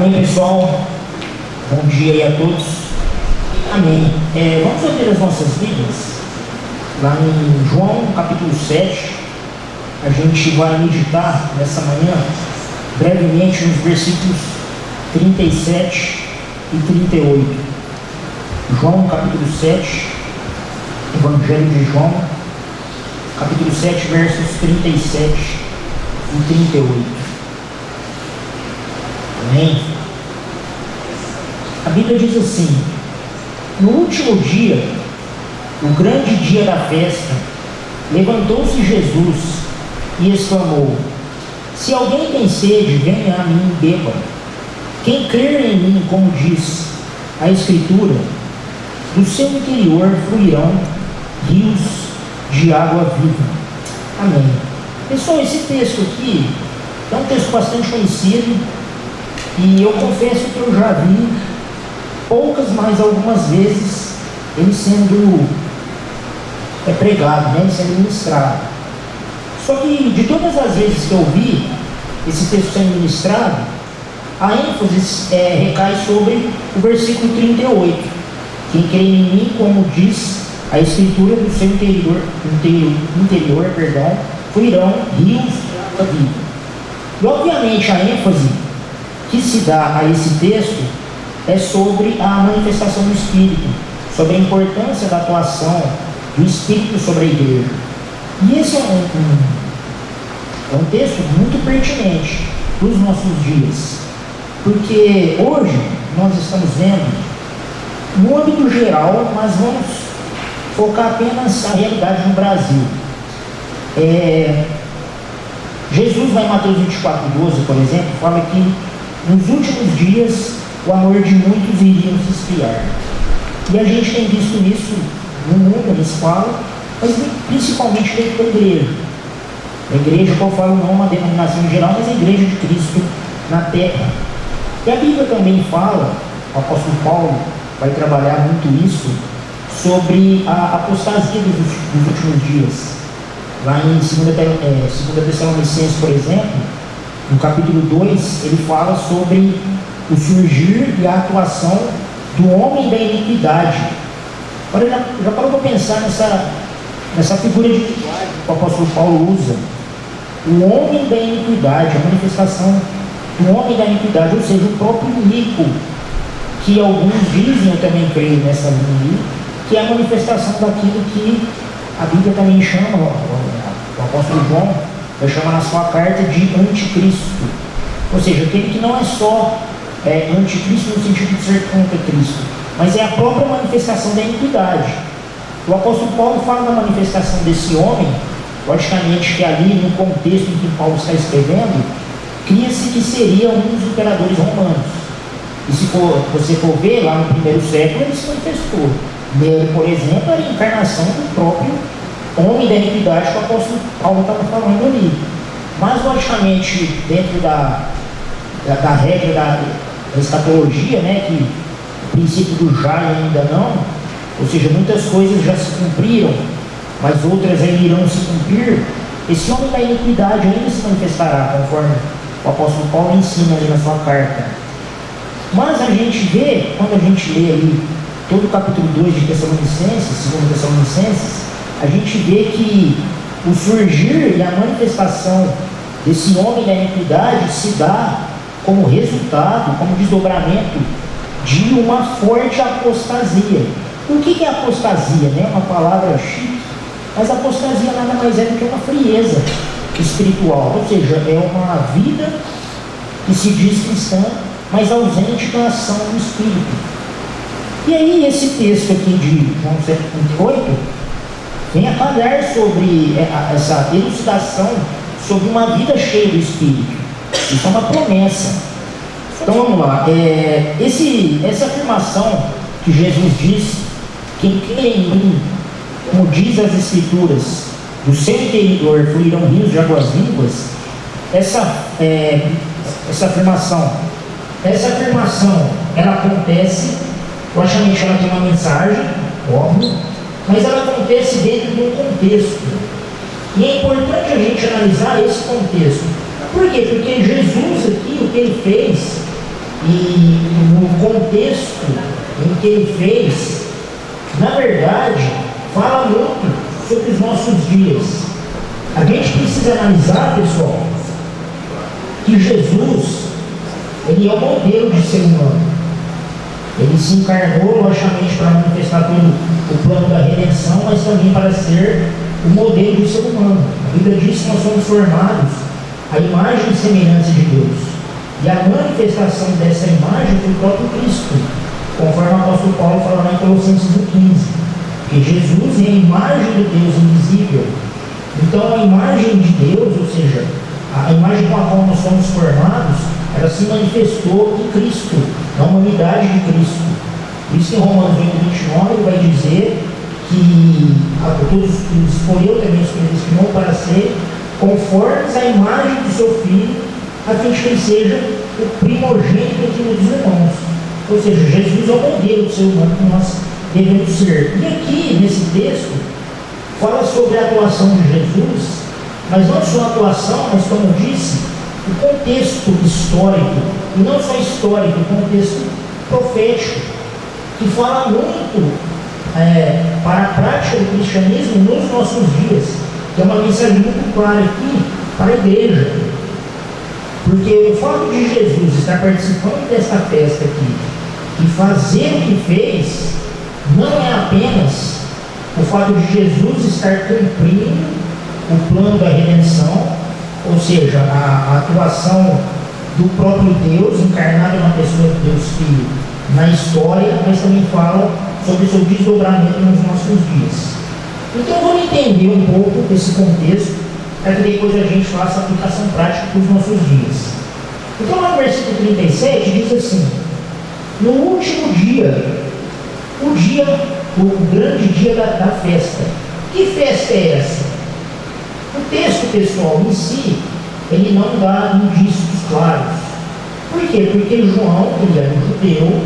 Amém, pessoal? Bom dia aí a todos. Amém. Vamos abrir as nossas Bíblias lá em João capítulo 7. A gente vai meditar nessa manhã brevemente nos versículos 37 e 38. João capítulo 7, Evangelho de João, capítulo 7, versos 37 e 38. Amém? A Bíblia diz assim: no último dia, o grande dia da festa, levantou-se Jesus e exclamou: se alguém tem sede, venha a mim e beba. Quem crer em mim, como diz a Escritura, do seu interior fluirão rios de água viva. Amém. Pessoal, esse texto aqui é um texto bastante conhecido, e eu confesso que eu já vi poucas, mas algumas vezes ele sendo pregado, né? Ele sendo ministrado. Só que de todas as vezes que eu vi esse texto sendo ministrado, a ênfase recai sobre o versículo 38. Quem crê em mim, como diz a Escritura, do seu interior, fluirão rios de água viva. E obviamente a ênfase que se dá a esse texto é sobre a manifestação do Espírito, sobre a importância da atuação do Espírito sobre a igreja. E esse é um texto muito pertinente para os nossos dias, porque hoje nós estamos vendo, no âmbito geral, mas vamos focar apenas a realidade no Brasil. Jesus, lá em Mateus 24:12, por exemplo, fala que nos últimos dias o amor de muitos iria se esfriar. E a gente tem visto isso no mundo, na escola, mas principalmente dentro da igreja. A igreja, que eu falo, não uma denominação em geral, mas a igreja de Cristo na terra. E a Bíblia também fala, o apóstolo Paulo vai trabalhar muito isso, sobre a apostasia dos últimos dias. Lá em 2 Tessalonicenses, por exemplo, no capítulo 2, ele fala sobre o surgir e a atuação do homem da iniquidade. Agora, já parou para pensar nessa figura de linguagem que o apóstolo Paulo usa? O homem da iniquidade, a manifestação do homem da iniquidade, ou seja, o próprio iníquo, que alguns dizem, eu também creio nessa linha, que é a manifestação daquilo que a Bíblia também chama, o apóstolo João vai chamar na sua carta de anticristo, ou seja, aquele que não é só anticristo no sentido de ser contra Cristo, mas é a própria manifestação da iniquidade. O apóstolo Paulo fala da manifestação desse homem, logicamente que ali no contexto em que Paulo está escrevendo, cria-se que seria um dos imperadores romanos. E se você for ver, lá no primeiro século ele se manifestou. Nele, por exemplo, era a encarnação do próprio homem da iniquidade que o apóstolo Paulo estava falando ali. Mas, logicamente, dentro da regra da escatologia, né, que o princípio do já e ainda não, ou seja, muitas coisas já se cumpriram, mas outras ainda irão se cumprir, esse homem da iniquidade ainda se manifestará, conforme o apóstolo Paulo ensina ali na sua carta. Mas a gente vê, quando a gente lê ali todo o capítulo 2 de Tessalonicenses, 2 Tessalonicenses, a gente vê que o surgir e a manifestação desse homem da iniquidade se dá como resultado, como desdobramento de uma forte apostasia. O que é apostasia? Né? Uma palavra chique, mas apostasia nada mais é do que uma frieza espiritual, ou seja, é uma vida que se diz cristã, mas ausente da ação do Espírito. E aí esse texto aqui de João 7:38 vem a falar sobre essa elucidação sobre uma vida cheia do Espírito. Isso é uma promessa. Então vamos lá. Essa afirmação que Jesus diz: quem crê em mim, como diz as Escrituras, do seu interior fluirão rios de águas vivas. Essa afirmação, ela acontece, logicamente ela tem uma mensagem, óbvio, mas ela acontece dentro de um contexto. E é importante a gente analisar esse contexto. Por quê? Porque Jesus aqui, o que ele fez, e no contexto em que ele fez, na verdade, fala muito sobre os nossos dias. A gente precisa analisar, pessoal, que Jesus, ele é o modelo de ser humano. Ele se encarnou, logicamente, para manifestar todo o plano da redenção, mas também para ser o modelo de ser humano. A Bíblia diz que nós somos formados à imagem e semelhança de Deus. E a manifestação dessa imagem foi o próprio Cristo, conforme o apóstolo Paulo fala lá em Colossenses 1,15. Que Jesus é a imagem do Deus invisível. Então a imagem de Deus, ou seja, a imagem com a qual nós somos formados, ela se manifestou em Cristo, na humanidade de Cristo. Por isso que em Romanos 8,29 ele vai dizer que todos escolheu também os predestinou para ser conformes à imagem do seu Filho, a fim de que ele seja o primogênito entre os irmãos. Ou seja, Jesus é o modelo do ser humano que nós devemos ser. E aqui, nesse texto, fala sobre a atuação de Jesus, mas não só a atuação, mas como eu disse, o contexto histórico, e não só histórico, o contexto profético, que fala muito para a prática do cristianismo nos nossos dias, que é uma mensagem muito clara aqui para a igreja. Porque o fato de Jesus estar participando desta festa aqui e fazer o que fez, não é apenas o fato de Jesus estar cumprindo o plano da redenção, ou seja, a atuação do próprio Deus, encarnado na pessoa de Deus Filho, na história, mas também fala sobre o seu desdobramento nos nossos dias. Então vamos entender um pouco esse contexto, para que depois a gente faça a aplicação prática para os nossos dias. Então lá no versículo 37 diz assim: no último dia, o grande dia da festa. Que festa é essa? O texto, pessoal, em si, ele não dá indícios claros. Por quê? Porque João, ele era um judeu,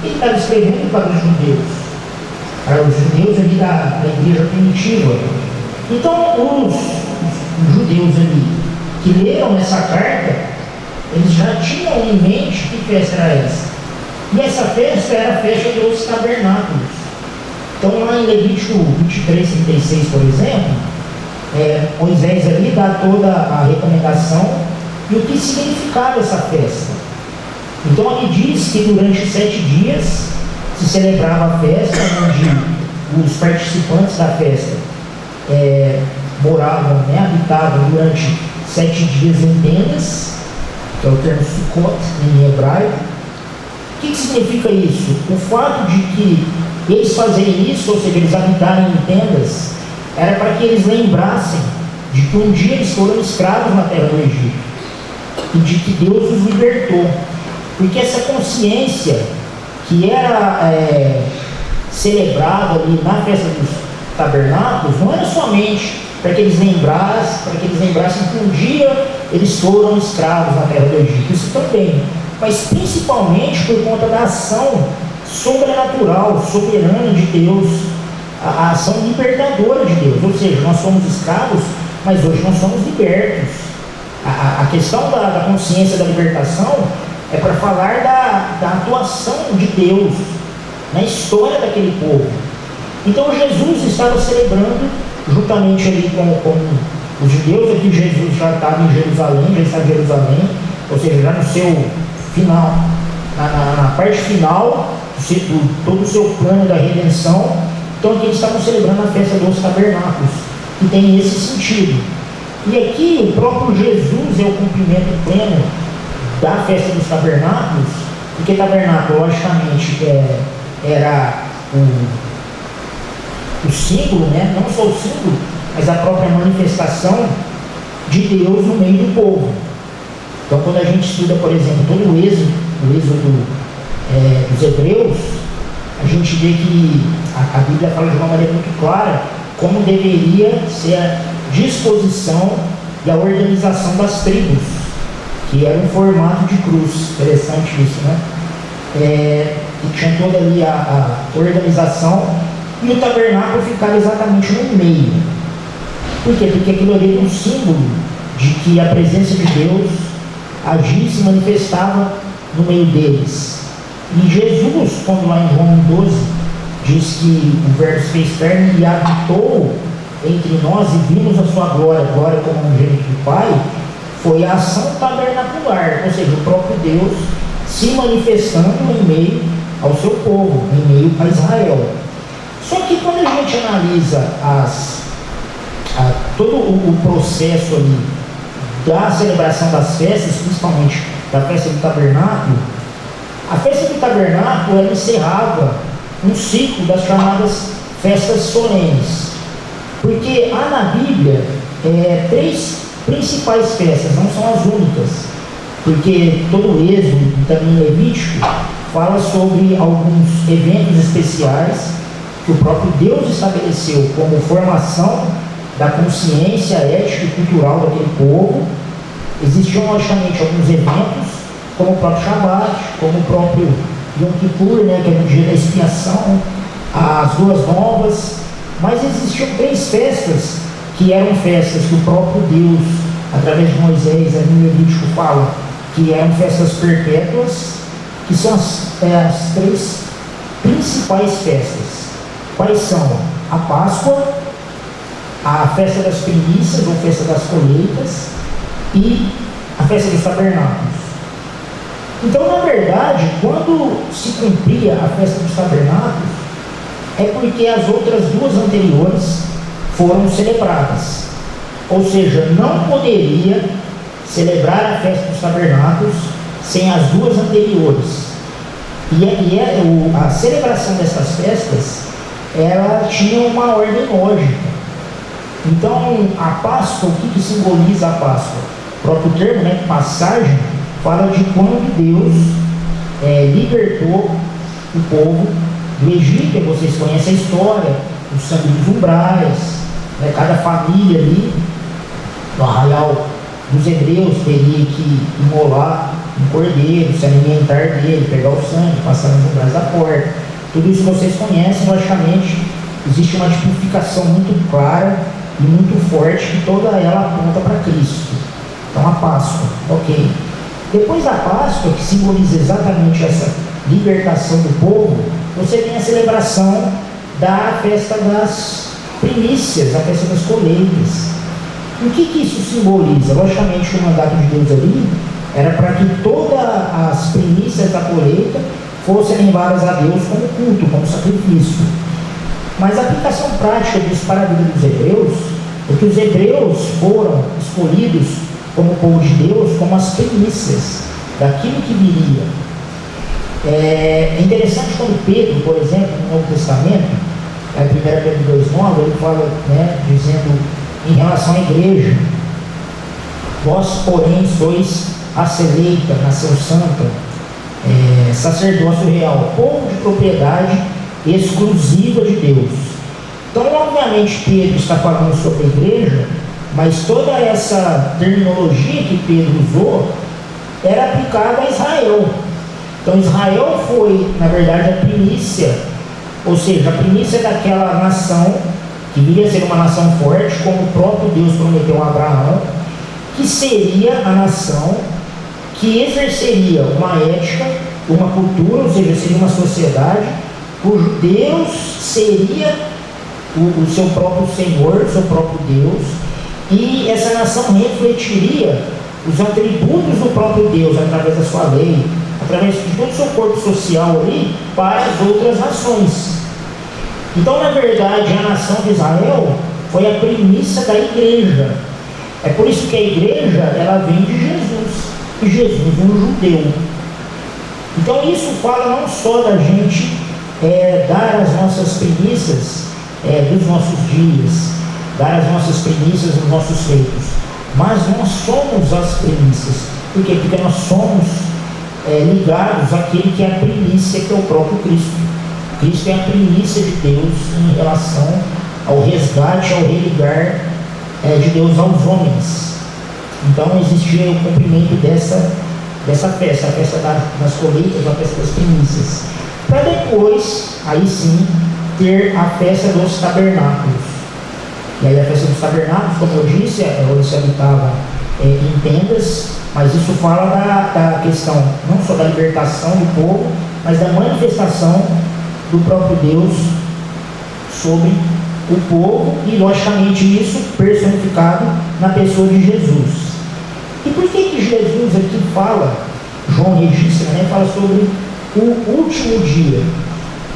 ele estava escrevendo para os judeus ali da igreja primitiva. Então, os judeus ali que leram essa carta, eles já tinham em mente que festa era essa. E essa festa era a festa dos tabernáculos. Então, lá em Levítico 23, 36, por exemplo, Moisés ali dá toda a recomendação e o que significava essa festa. Então, ele diz que durante 7 dias se celebrava a festa, onde os participantes da festa moravam, habitavam durante 7 dias em tendas, que é o termo Sukkot em hebraico. O que significa isso? O fato de que eles fazerem isso, ou seja, eles habitarem em tendas, era para que eles lembrassem de que um dia eles foram escravos na terra do Egito e de que Deus os libertou. Porque essa consciência que era celebrada ali na festa dos tabernáculos não era somente para que eles lembrassem que um dia eles foram escravos na terra do Egito, isso também, mas principalmente por conta da ação sobrenatural, soberana de Deus, a ação libertadora de Deus. Ou seja, nós somos escravos, mas hoje nós somos libertos. A questão da consciência da libertação é para falar da atuação de Deus na história daquele povo. Então Jesus estava celebrando juntamente ali com os judeus. Aqui Jesus já estava em Jerusalém, já está em Jerusalém, ou seja, já no seu final, na parte final, todo o seu plano da redenção. Então aqui eles estavam celebrando a festa dos tabernáculos, que tem esse sentido. E aqui o próprio Jesus é o cumprimento pleno da festa dos tabernáculos, porque tabernáculo, logicamente, era o símbolo, não só o símbolo, mas a própria manifestação de Deus no meio do povo. Então, quando a gente estuda, por exemplo, todo o êxodo dos hebreus, a gente vê que a Bíblia fala de uma maneira muito clara como deveria ser a disposição e a organização das tribos, que era um formato de cruz. Interessante isso, e tinha toda ali a organização, e o tabernáculo ficava exatamente no meio. Por quê? Porque aquilo ali era um símbolo de que a presença de Deus agia e se manifestava no meio deles. E Jesus, quando lá em João 12, diz que o Verbo se fez carne e habitou entre nós e vimos a sua glória, glória como unigênito do Pai, foi a ação tabernacular, ou seja, o próprio Deus se manifestando em meio ao seu povo, em meio a Israel. Só que quando a gente analisa todo o processo ali da celebração das festas, principalmente da festa do tabernáculo, a festa do tabernáculo ela encerrava um ciclo das chamadas festas solenes, porque há na Bíblia três principais festas, não são as únicas, porque todo o Êxodo e também Levítico fala sobre alguns eventos especiais que o próprio Deus estabeleceu como formação da consciência ética e cultural daquele povo. Existiam logicamente alguns eventos, como o próprio Shabat, como o próprio Yom Kippur, que é o dia da expiação, as duas novas, mas existiam três festas que eram festas que o próprio Deus, através de Moisés, ali no Levítico fala, que eram festas perpétuas, que são as três principais festas. Quais são? A Páscoa, a festa das primícias, ou festa das colheitas, e a festa dos tabernáculos. Então, na verdade, quando se cumpria a festa dos tabernáculos, é porque as outras duas anteriores foram celebradas. Ou seja, não poderia celebrar a festa dos tabernáculos sem as duas anteriores. A celebração dessas festas, ela tinha uma ordem lógica. Então, a Páscoa, o que simboliza a Páscoa? O próprio termo, passagem, fala de quando Deus libertou o povo do Egito. Vocês conhecem a história, o sangue dos umbrais, cada família ali, no arraial dos hebreus, teria que imolar um cordeiro, se alimentar dele, pegar o sangue, passar nos umbrais da porta. Tudo isso vocês conhecem, logicamente, existe uma tipificação muito clara e muito forte, que toda ela aponta para Cristo. Então, a Páscoa, ok. Depois da Páscoa, que simboliza exatamente essa libertação do povo, você tem a celebração da festa das primícias, a festa das colheitas. O que isso simboliza? Logicamente, o mandato de Deus ali era para que todas as primícias da colheita fossem levadas a Deus como culto, como sacrifício. Mas a aplicação prática disso para a vida dos hebreus é que os hebreus foram escolhidos como povo de Deus, como as primícias daquilo que viria. É interessante quando Pedro, por exemplo, no Novo Testamento, em 1 Pedro 2,9, ele fala, dizendo em relação à igreja: vós, porém, sois raça eleita, nação santa, sacerdócio real, povo de propriedade exclusiva de Deus. Então, obviamente, Pedro está falando sobre a igreja, mas toda essa terminologia que Pedro usou era aplicada a Israel. Então, Israel foi, na verdade, a primícia, ou seja, a primícia daquela nação que viria a ser uma nação forte, como o próprio Deus prometeu a Abraão, que seria a nação que exerceria uma ética, uma cultura, ou seja, seria uma sociedade cujo Deus seria o seu próprio Senhor, o seu próprio Deus, e essa nação refletiria os atributos do próprio Deus através da sua lei, através de todo o seu corpo social ali, para as outras nações. Então, na verdade, a nação de Israel foi a primícia da igreja. É por isso que a igreja, ela vem de Jesus, e Jesus é um judeu. Então, isso fala não só da gente dar as nossas primícias dos nossos dias, dar as nossas primícias dos nossos feitos, mas nós somos as primícias. Por quê? Porque nós somos ligados àquele que é a primícia, que é o próprio Cristo. Cristo é a primícia de Deus em relação ao resgate, ao religar de Deus aos homens. Então existia o cumprimento dessa festa, a festa das colheitas, a festa das primícias, para depois, aí sim, ter a festa dos tabernáculos. E aí a festa dos tabernáculos, como eu disse, onde se habitava em tendas, mas isso fala da questão não só da libertação do povo, mas da manifestação do próprio Deus sobre o povo, e logicamente isso personificado na pessoa de Jesus. E por que Jesus aqui fala, João registra, fala sobre o último dia?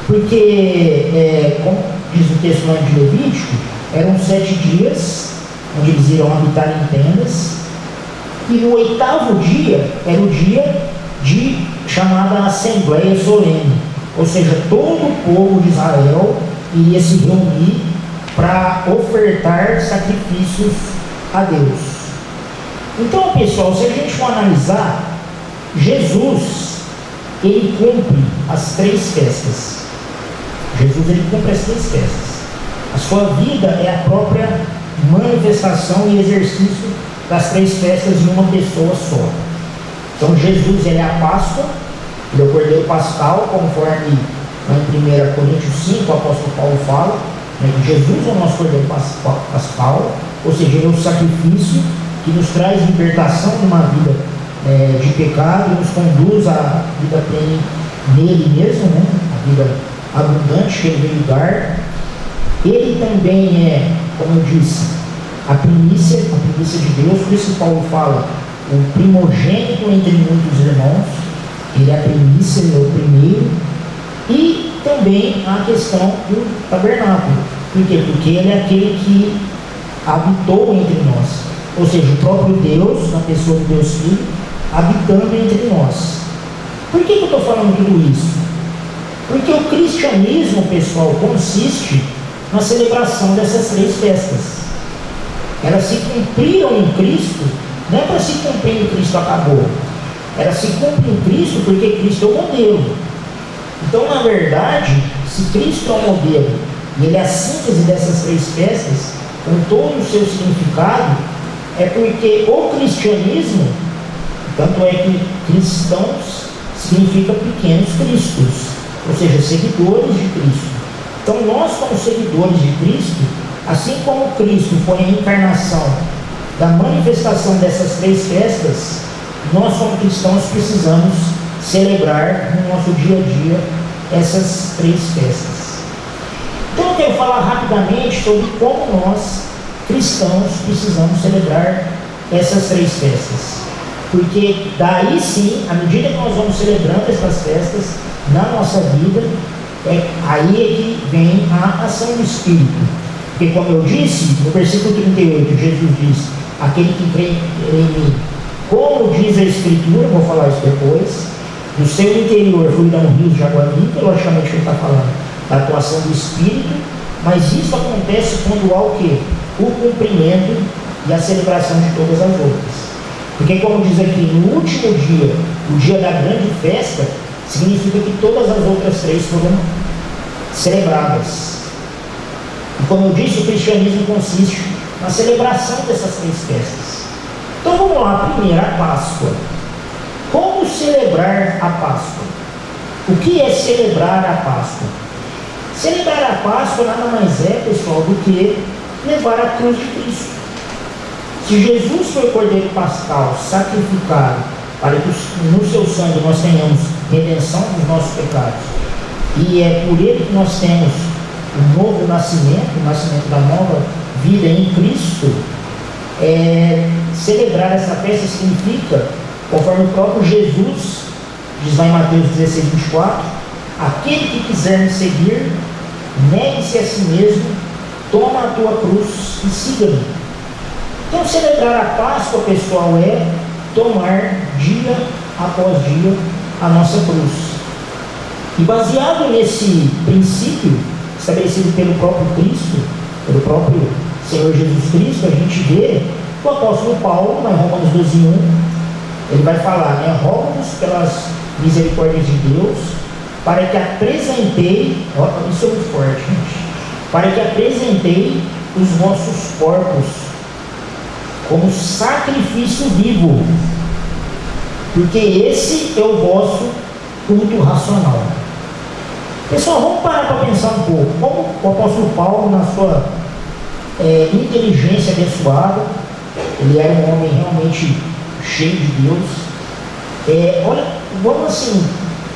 Porque, como diz o texto lá de Levítico, eram 7 dias onde eles irão habitar em tendas, e no 8º dia era o dia de chamada Assembleia Solene, ou seja, todo o povo de Israel iria se reunir para ofertar sacrifícios a Deus. Então, pessoal, se a gente for analisar, Jesus, ele cumpre as 3 festas. Jesus, ele cumpre as 3 festas. A sua vida é a própria manifestação e exercício das 3 festas em uma pessoa só. Então, Jesus, ele é a Páscoa, ele é o Cordeiro Pascal, conforme em 1 Coríntios 5, o apóstolo Paulo fala, que Jesus é o nosso Cordeiro Pascal, ou seja, ele é o sacrifício que nos traz libertação de uma vida de pecado e nos conduz à vida plena nele mesmo, a vida abundante que ele veio dar. Ele também é, como eu disse, a primícia de Deus, por isso que Paulo fala, o primogênito entre muitos irmãos, ele é a primícia, ele é o primeiro. E também a questão do tabernáculo. Por quê? Porque ele é aquele que habitou entre nós. Ou seja, o próprio Deus, na pessoa do Deus Filho, habitando entre nós. Por que eu estou falando tudo isso? Porque o cristianismo, pessoal, consiste na celebração dessas 3 festas. Elas se cumpriram em Cristo, não é para se cumprir em Cristo acabou. Elas se cumprem em Cristo porque Cristo é o modelo. Então, na verdade, se Cristo é o modelo e ele é a síntese dessas 3 festas, com todo o seu significado, é porque o cristianismo, tanto é que cristãos significa pequenos cristos, ou seja, seguidores de Cristo. Então, nós, como seguidores de Cristo, assim como Cristo foi a encarnação da manifestação dessas 3 festas, nós, como cristãos, precisamos celebrar no nosso dia a dia essas 3 festas. Então eu quero falar rapidamente sobre como nós, cristãos, precisamos celebrar essas 3 festas. Porque daí sim, à medida que nós vamos celebrando essas festas na nossa vida, aí é que vem a ação do Espírito. Porque, como eu disse, no versículo 38, Jesus diz: aquele que crê em mim, como diz a Escritura, vou falar isso depois, do seu interior fluirão rios de água viva. Logicamente ele está falando da atuação do Espírito, mas isso acontece quando há o quê? O cumprimento e a celebração de todas as outras. Porque, como diz aqui, no último dia, o dia da grande festa, significa que todas as outras 3 foram celebradas. E, como eu disse, o cristianismo consiste na celebração dessas 3 festas. Então vamos lá, primeiro, a Páscoa. Como celebrar a Páscoa? O que é celebrar a Páscoa? Celebrar a Páscoa nada mais é, pessoal, do que levar a cruz de Cristo. Se Jesus foi o Cordeiro Pascal sacrificado para que no seu sangue nós tenhamos redenção dos nossos pecados, e é por ele que nós temos o novo nascimento, o nascimento da nova vida em Cristo, celebrar essa festa significa, conforme o próprio Jesus diz lá em Mateus 16, 24, aquele que quiser me seguir, negue-se a si mesmo, toma a tua cruz e siga-me. Então, celebrar a Páscoa, pessoal, é tomar dia após dia a nossa cruz. E baseado nesse princípio estabelecido pelo próprio Cristo, pelo próprio Senhor Jesus Cristo, a gente vê o apóstolo Paulo, em Romanos 12:1, ele vai falar, rogo-vos pelas misericórdias de Deus, para que apresentei, isso é muito forte, gente, para que apresentei os vossos corpos como sacrifício vivo, porque esse é o vosso culto racional. Pessoal, vamos parar para pensar um pouco. Como o apóstolo Paulo, na sua inteligência abençoada, Ele era um homem realmente cheio de Deus. Olha, vamos assim,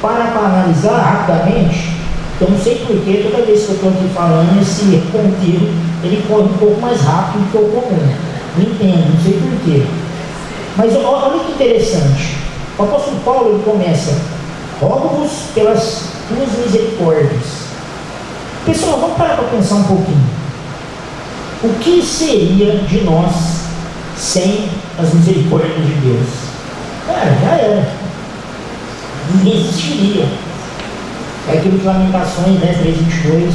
para analisar rapidamente. Eu não sei porquê, toda vez que eu estou aqui falando, esse ponteiro, ele corre um pouco mais rápido do que o comum. Não entendo, não sei porquê. Mas olha que interessante. O apóstolo Paulo, ele começa: rogo-vos pelas tuas misericórdias. Pessoal, vamos parar para pensar um pouquinho. O que seria de nós sem as misericórdias de Deus? Cara, já era. Ninguém existiria. É aquilo que Lamentações, né, 3:22,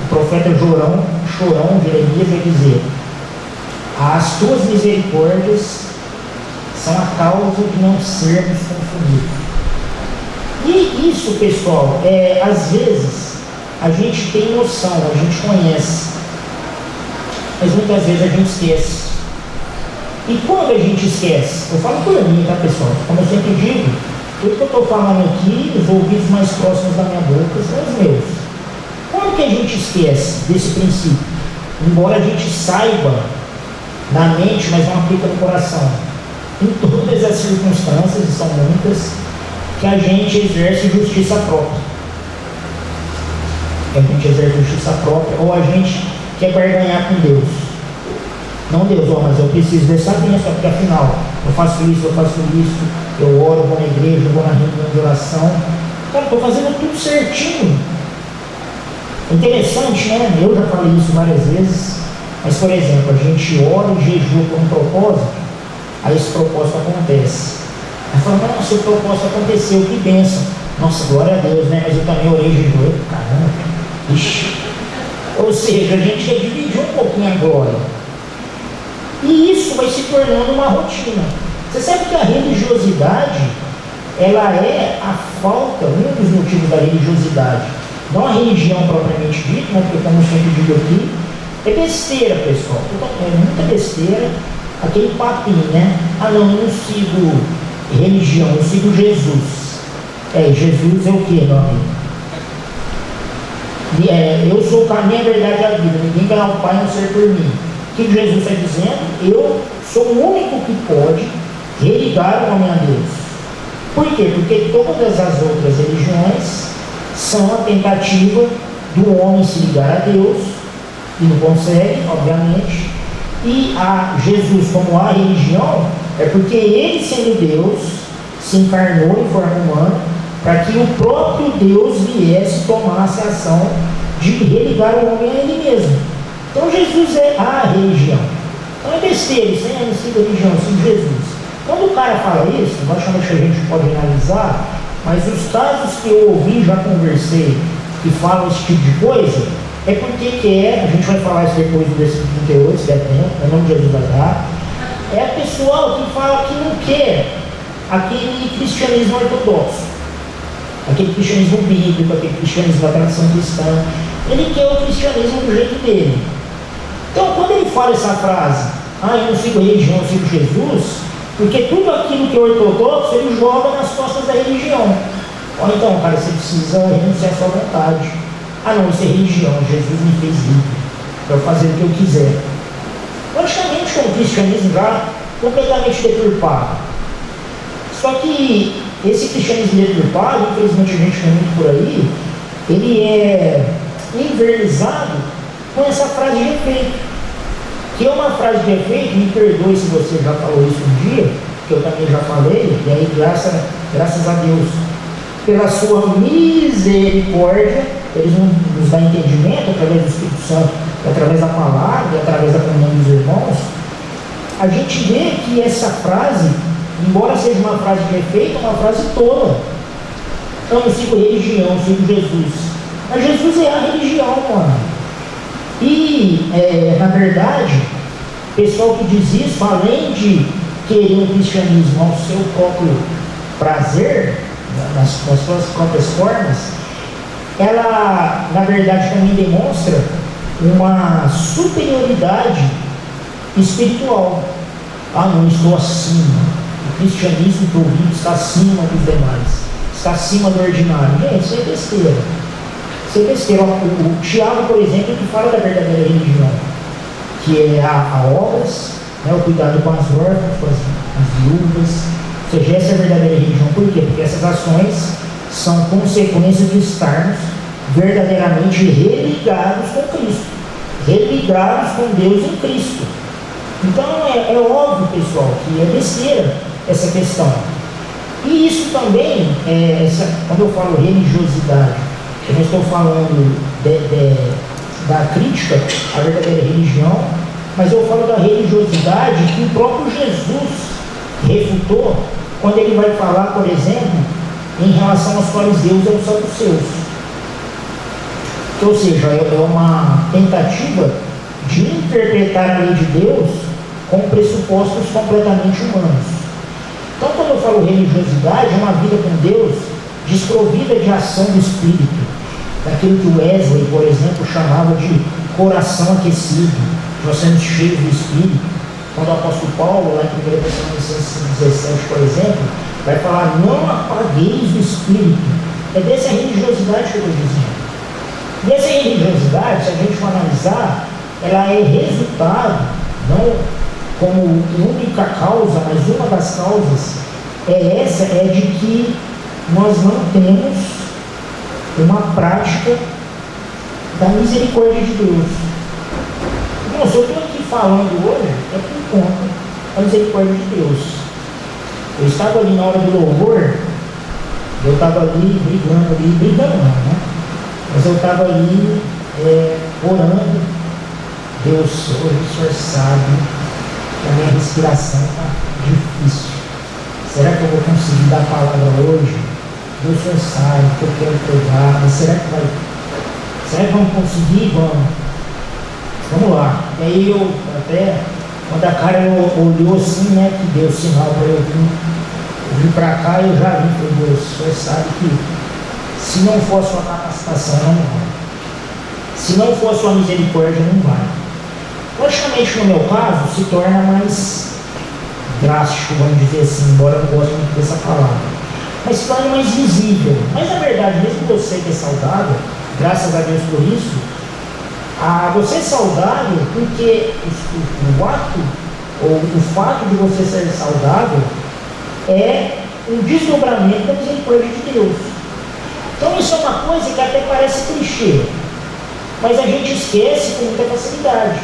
o profeta chorão, Jeremias, vai dizer: as tuas misericórdias são a causa de não sermos consumidos. E isso, pessoal, às vezes a gente tem noção, a gente conhece, mas muitas vezes a gente esquece. E quando a gente esquece, eu falo por mim, tá, pessoal? Como eu sempre digo, tudo que eu estou falando aqui, os ouvidos mais próximos da minha boca são os meus. Quando que a gente esquece desse princípio? Embora a gente saiba na mente, mas não aplica no coração. Em todas as circunstâncias, e são muitas, que a gente exerce justiça própria. Que a gente exerce justiça própria, ou a gente quer barganhar com Deus. Não, Deus, mas eu preciso dessa bênção, porque afinal, eu faço isso, eu oro, vou na igreja, vou na reunião de oração. Cara, estou fazendo tudo certinho. Interessante, né? Eu já falei isso várias vezes, mas, por exemplo, a gente ora e jejua por um propósito, aí esse propósito acontece. Aí fala: nossa, o propósito aconteceu, que bênção. Nossa, glória a Deus, né? Mas eu também orei e jejuei. Caramba, ixi. Ou seja, a gente quer dividir um pouquinho a glória. E isso vai se tornando uma rotina. Você sabe que a religiosidade, ela é a falta, um dos motivos da religiosidade, não a religião propriamente dita, né, porque como eu sempre digo aqui, é besteira, pessoal. É muita besteira, aquele papinho, né? Ah não, eu não sigo religião, eu sigo Jesus. Jesus é o que, meu amigo? Eu sou o caminho, a verdade e a vida. Ninguém vai ao Pai a não ser por mim. O que Jesus está dizendo? Eu sou o único que pode religar o homem a Deus. Por quê? Porque todas as outras religiões são a tentativa do homem se ligar a Deus, e não consegue, obviamente. E a Jesus como a religião é porque ele, sendo Deus, se encarnou em forma humana para que o próprio Deus viesse e tomasse a ação de religar o homem a ele mesmo. Então Jesus é a religião. Então é besteira, isso não sigo religião, sigo Jesus. Quando o cara fala isso, logicamente a gente pode analisar, mas os casos que eu ouvi, já conversei, que falam esse tipo de coisa, é porque a gente vai falar isso depois do versículo 38, se der tempo, em nome de Jesus vai dar, é a pessoa que fala que não quer aquele cristianismo ortodoxo, aquele cristianismo bíblico, aquele cristianismo da tradição cristã. Ele quer o cristianismo do jeito dele. Então, quando ele fala essa frase, eu não sigo religião, eu sigo Jesus, porque tudo aquilo que é ortodoxo, ele joga nas costas da religião. Ou então, cara, você precisa renunciar à sua vontade. Não, isso é religião, Jesus me fez livre, para eu fazer o que eu quiser. Logicamente, com o cristianismo já completamente deturpado. Só que esse cristianismo deturpado, infelizmente a gente tem muito por aí, ele é invernizado com essa frase de efeito. Que é uma frase de efeito, me perdoe se você já falou isso um dia, que eu também já falei, e aí graças a Deus, pela sua misericórdia, eles nos dão entendimento através do Espírito Santo, através da palavra, através da comunhão dos irmãos. A gente vê que essa frase, embora seja uma frase de efeito, é uma frase tola. Eu não sigo religião, eu sigo Jesus. Mas Jesus é a religião, mano. E, na verdade, o pessoal que diz isso, além de querer um cristianismo ao seu próprio prazer, nas suas próprias formas, ela, na verdade, também demonstra uma superioridade espiritual. Não estou acima. O cristianismo que eu vivo está acima dos demais, está acima do ordinário. Gente, isso é besteira. Isso é besteira. O Tiago, por exemplo, que fala da verdadeira religião, que é a obras né, o cuidado com as órfãs, com as viúvas. Ou seja, essa é a verdadeira religião. Por quê? Porque essas ações são consequências de estarmos verdadeiramente religados com Cristo, religados com Deus em Cristo. Então é óbvio, pessoal, que é besteira essa questão. E isso também, quando eu falo religiosidade, eu não estou falando da crítica à verdadeira religião, mas eu falo da religiosidade que o próprio Jesus refutou quando ele vai falar, por exemplo, em relação aos fariseus e aos saduceus. Ou seja, é uma tentativa de interpretar a lei de Deus com pressupostos completamente humanos. Então, quando eu falo religiosidade, é uma vida com Deus desprovida de ação do Espírito, daquilo que o Wesley, por exemplo, chamava de coração aquecido. Nós somos cheios do Espírito. Quando o apóstolo Paulo, lá em 1 Tessalonicenses 17, por exemplo, vai falar: não apagueis o Espírito. É dessa religiosidade que eu estou dizendo. E essa religiosidade, se a gente for analisar, ela é resultado, não como única causa, mas uma das causas é de que nós não temos uma prática da misericórdia de Deus. Bom, se eu estou aqui falando hoje, é por conta da misericórdia de Deus. Eu estava ali na hora do louvor, eu estava ali brigando não, né? Mas eu estava ali orando. Deus, hoje o Senhor sabe que a minha respiração está difícil. Será que eu vou conseguir dar a palavra hoje? Deus, o Senhor sabe que eu quero pregar, mas será que vamos conseguir? Vamos lá. E aí eu até, quando a Karen olhou assim, né, que deu sinal para eu vir para cá, eu já vi, falei: Deus, o Senhor sabe que se não for a sua capacitação, não vai. Se não for a sua misericórdia, não vai. Logicamente, no meu caso, se torna mais drástico, vamos dizer assim, embora eu não goste muito dessa palavra. Mas se torna mais visível. Mas, na verdade, mesmo você que é saudável, graças a Deus por isso, você é saudável porque o fato de você ser saudável é um desdobramento da misericórdia de Deus. Então isso é uma coisa que até parece clichê, mas a gente esquece com muita facilidade.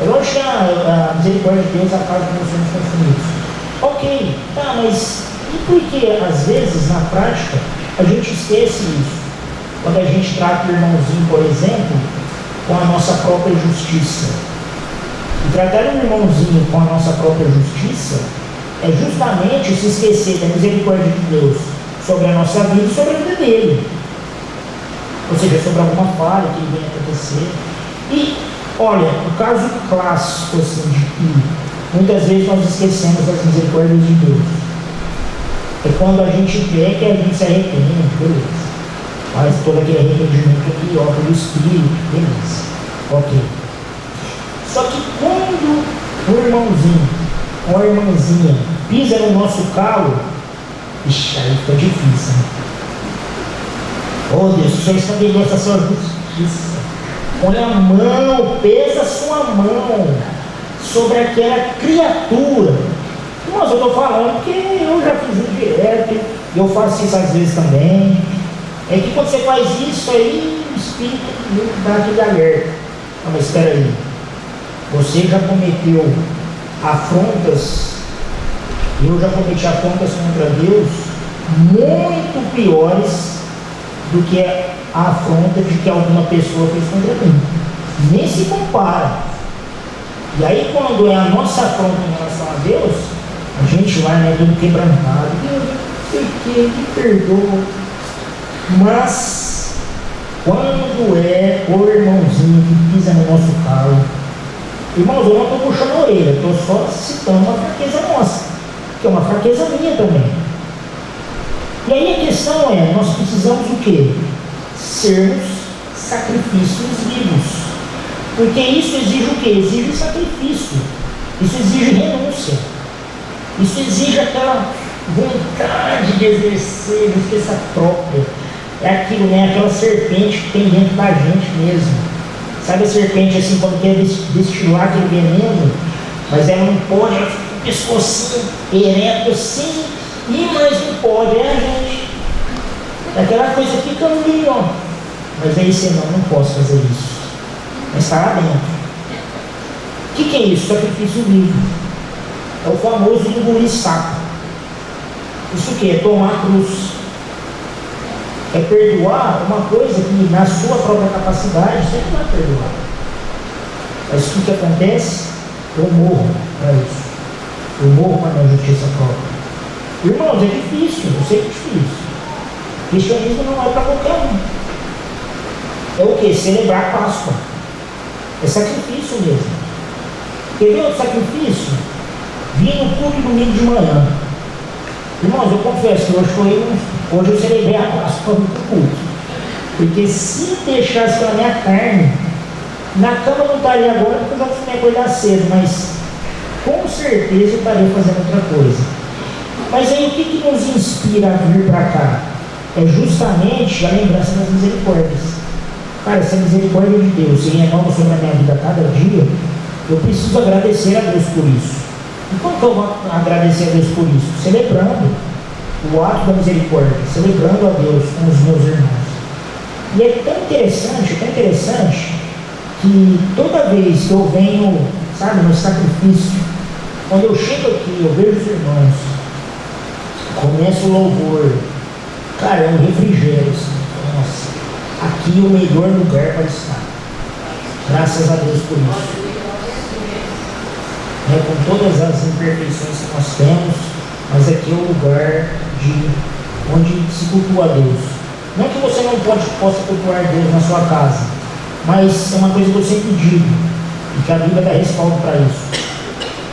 É lógico que a misericórdia de Deus acaba com nós somos consumidos. Ok, tá, mas e por que às vezes na prática a gente esquece isso? Quando a gente trata o irmãozinho, por exemplo, com a nossa própria justiça. E tratar o irmãozinho com a nossa própria justiça é justamente se esquecer da misericórdia de Deus sobre a nossa vida e sobre a vida dele. Ou seja, sobre alguma falha que vem acontecer. E, olha, o caso clássico, assim, de que muitas vezes nós esquecemos das misericórdias de Deus. É quando a gente peca e a gente se arrepende, beleza. Faz todo aquele arrependimento aqui, ó, pelo Espírito, beleza. Ok. Só que quando o irmãozinho ou a irmãzinha pisa no nosso calo, ixi, aí fica difícil, né? Oh Deus, o Senhor estabelece a sua justiça. Põe a mão, pesa a sua mão sobre aquela criatura. Mas eu estou falando porque eu já fiz isso direto, e eu faço isso às vezes também. É que quando você faz isso aí, o Espírito dá aquele alerta. Não, mas espera aí. Você já cometeu afrontas, eu já cometi afrontas contra Deus muito piores do que a afronta de que alguma pessoa fez contra mim. Nem se compara. E aí quando é a nossa afronta em relação a Deus, a gente vai, né, tudo quebrantado. Deus, me perdoa. Mas quando é o irmãozinho que pisa no nosso calo, irmãos, eu não estou puxando a orelha, estou só citando uma fraqueza nossa, que é uma fraqueza minha também. E aí a questão é, nós precisamos o quê? Sermos sacrifícios vivos. Porque isso exige o quê? Exige sacrifício. Isso exige renúncia. Isso exige aquela vontade de exercer justiça própria. É aquilo, né? Aquela serpente que tem dentro da gente mesmo. Sabe a serpente assim, quando quer destilar aquele veneno, Mas ela não pode, ela fica com o pescocinho ereto assim, mas não pode, a gente. Aquela coisa fica ali, ó. Mas aí você não posso fazer isso. Mas está lá dentro. O que é isso? Sacrifício vivo. É o famoso engolir sapo. Isso o que? É tomar a cruz. É perdoar uma coisa que na sua própria capacidade você não vai perdoar. Mas o que acontece? Eu morro para isso. Eu morro para a minha justiça própria. Irmãos, é difícil, eu sei que é difícil. O cristianismo não é para qualquer um. É o que? Celebrar a Páscoa. É sacrifício mesmo. Quer ver outro sacrifício? Vim no culto domingo de manhã. Irmãos, eu confesso que hoje eu celebrei a Páscoa no culto. Porque se deixasse pela minha carne, na cama não estaria agora porque eu já costumei acordar cedo, mas com certeza eu estaria fazendo outra coisa. Mas aí o que nos inspira a vir para cá? É justamente a lembrança das misericórdias. Cara, essa misericórdia de Deus, se renova sobre a minha vida a cada dia, eu preciso agradecer a Deus por isso. E como que eu vou agradecer a Deus por isso? Celebrando o ato da misericórdia, celebrando a Deus com os meus irmãos. E é tão interessante, que toda vez que eu venho, sabe, no sacrifício, quando eu chego aqui, eu vejo os irmãos, começa o louvor, cara, é um refrigério, assim, nossa, aqui é o melhor lugar para estar. Graças a Deus por isso. Com todas as imperfeições que nós temos, mas aqui é o lugar onde se cultua a Deus. Não que você não possa cultuar Deus na sua casa, mas é uma coisa que eu sempre digo, e que a Bíblia dá respaldo para isso.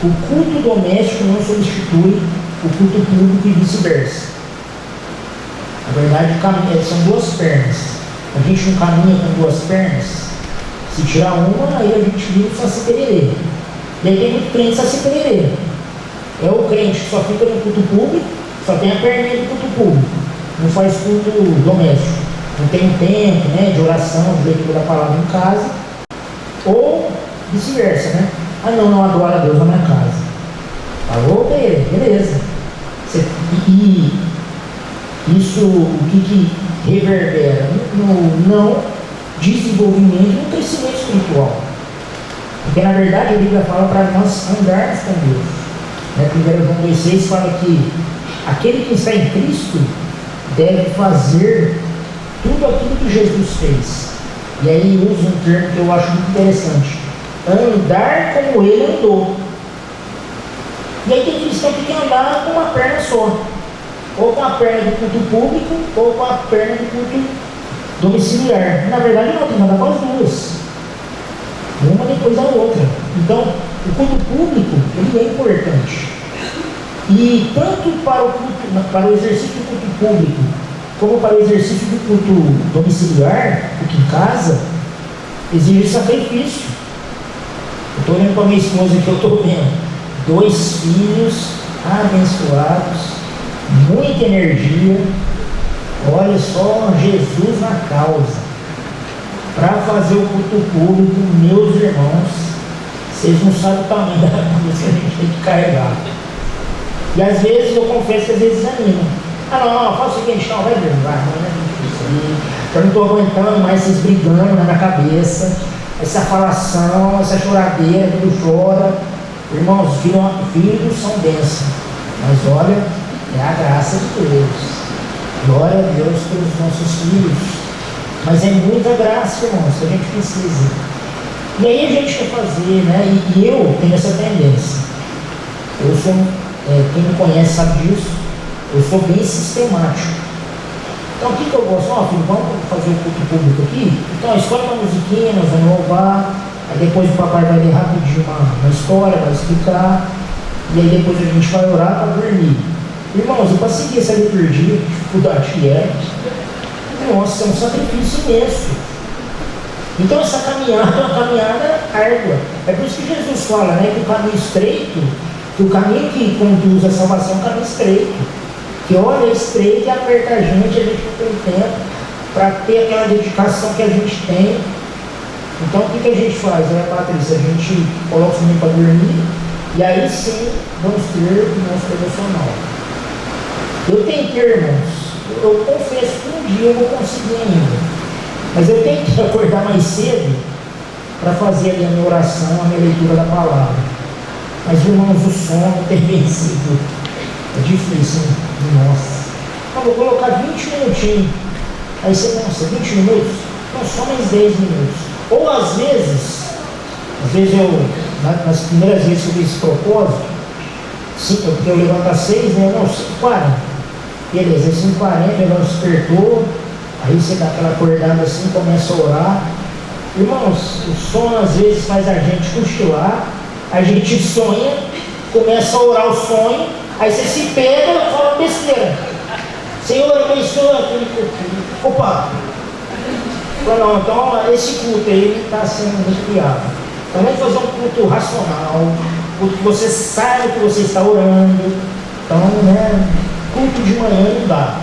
O culto doméstico não substitui o culto público e vice-versa. Na verdade, são duas pernas. A gente não caminha com duas pernas. Se tirar uma, aí a gente vira só se pererê. E aí tem muito crente saci pererê. É o crente que só fica no culto público, só tem a perninha do culto público, não faz culto doméstico, não tem tempo, né, de oração, de leitura da palavra em casa, ou vice-versa, né? Ah não adoro a Deus na minha casa. Falou, beleza. E isso, o que reverbera no não desenvolvimento e no crescimento espiritual. Porque na verdade a Bíblia fala para nós andarmos com Deus. 1 João 2,6 fala que aquele que está em Cristo deve fazer tudo aquilo que Jesus fez. E aí usa um termo que eu acho muito interessante: andar como ele andou. E aí tem cristão que quer andar com uma perna só, ou com a perna do culto público, ou com a perna do culto domiciliar. Na verdade não, tem que andar com as duas, uma depois da outra. Então, o culto público, ele é importante. E tanto para o exercício do culto público, como para o exercício do culto domiciliar, culto em casa, exige sacrifício. Eu estou olhando para a minha esposa que eu estou vendo 2 filhos abençoados, muita energia. Olha só, Jesus na causa. Para fazer o culto público, meus irmãos, vocês não sabem o tamanho da cruz que a gente tem que carregar. E às vezes eu confesso que às vezes desanima. Não, faz o seguinte, não, vai ver, eu não estou aguentando mais vocês brigando na minha cabeça, essa falação, essa choradeira, tudo chora. Irmãos, filhos são bênçãos, mas olha, é a graça de Deus. Glória a Deus pelos nossos filhos. Mas é muita graça, irmãos, que a gente precisa. E aí a gente quer fazer, né? E eu tenho essa tendência. Eu sou, quem me conhece sabe disso, eu sou bem sistemático. Então o que eu gosto? Filho, vamos fazer o culto público aqui? Então escolhe uma musiquinha, nós vamos louvar, aí depois o papai vai ler rapidinho uma história, vai explicar, e aí depois a gente vai orar para dormir. Irmãos, e para seguir essa liturgia, que dificuldade que é, nossa, é um sacrifício imenso. Então essa caminhada é uma caminhada árdua. É por isso que Jesus fala, né, que o caminho estreito, que o caminho que conduz à salvação é um caminho estreito. Que olha, é estreito e aperta a gente não tem tempo para ter aquela dedicação que a gente tem. Então o que a gente faz, né, Patrícia? A gente coloca o menino para dormir, E aí sim vamos ter o nosso devocional. Eu tentei, irmãos, eu confesso que um dia eu vou conseguir ainda, mas eu tenho que acordar mais cedo para fazer ali a minha oração, a minha leitura da palavra. Mas, irmãos, o sono tem vencido. É difícil, hein? Nossa. Eu vou colocar 20 minutinhos. Aí você pensa, 20 minutos? Não, só mais 10 minutos. Ou às vezes eu, nas primeiras vezes que eu fiz esse propósito, porque eu levanto às 6, né? Não, 5h40. Beleza, aí 5h40, eu não despertou. Aí você dá aquela acordada assim, começa a orar. Irmãos, o sono às vezes faz a gente cochilar, a gente sonha, começa a orar o sonho, aí você se pega e fala besteira. Senhor, abençoa aquele culto. Opa! Não, então esse culto aí está sendo muito criado. Então vamos fazer um culto racional, um culto que você sabe que você está orando. Então, né, culto de manhã não dá.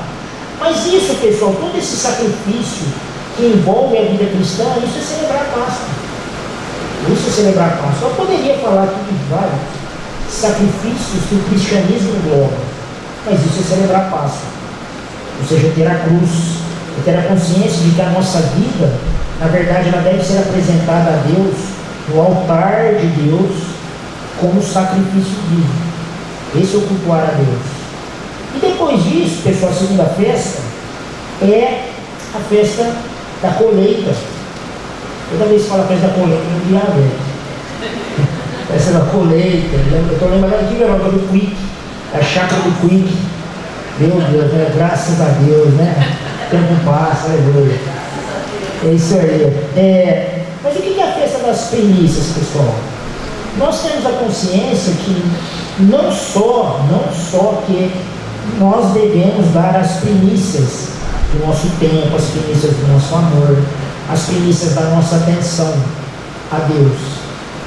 Mas isso, pessoal, todo esse sacrifício que envolve a vida cristã, isso é celebrar a Páscoa. Isso é celebrar a Páscoa. Eu poderia falar aqui de vários sacrifícios que o cristianismo engloba, mas isso é celebrar a Páscoa. Ou seja, ter a cruz, ter a consciência de que a nossa vida, na verdade, ela deve ser apresentada a Deus no altar de Deus como sacrifício vivo. Esse é o cultuar a Deus. E depois disso, pessoal, a segunda festa é a festa da colheita. Toda vez que fala festa da colheita, não tem a ver. Festa da colheita. Eu estou lembrando aqui do Quick, a chácara do Quick. Meu Deus, né? Graças a Deus, né? O tempo passa, aleluia. É isso aí. Mas o que é a festa das primícias, pessoal? Nós temos a consciência que não só que nós devemos dar as primícias do nosso tempo, as primícias do nosso amor, as primícias da nossa atenção a Deus,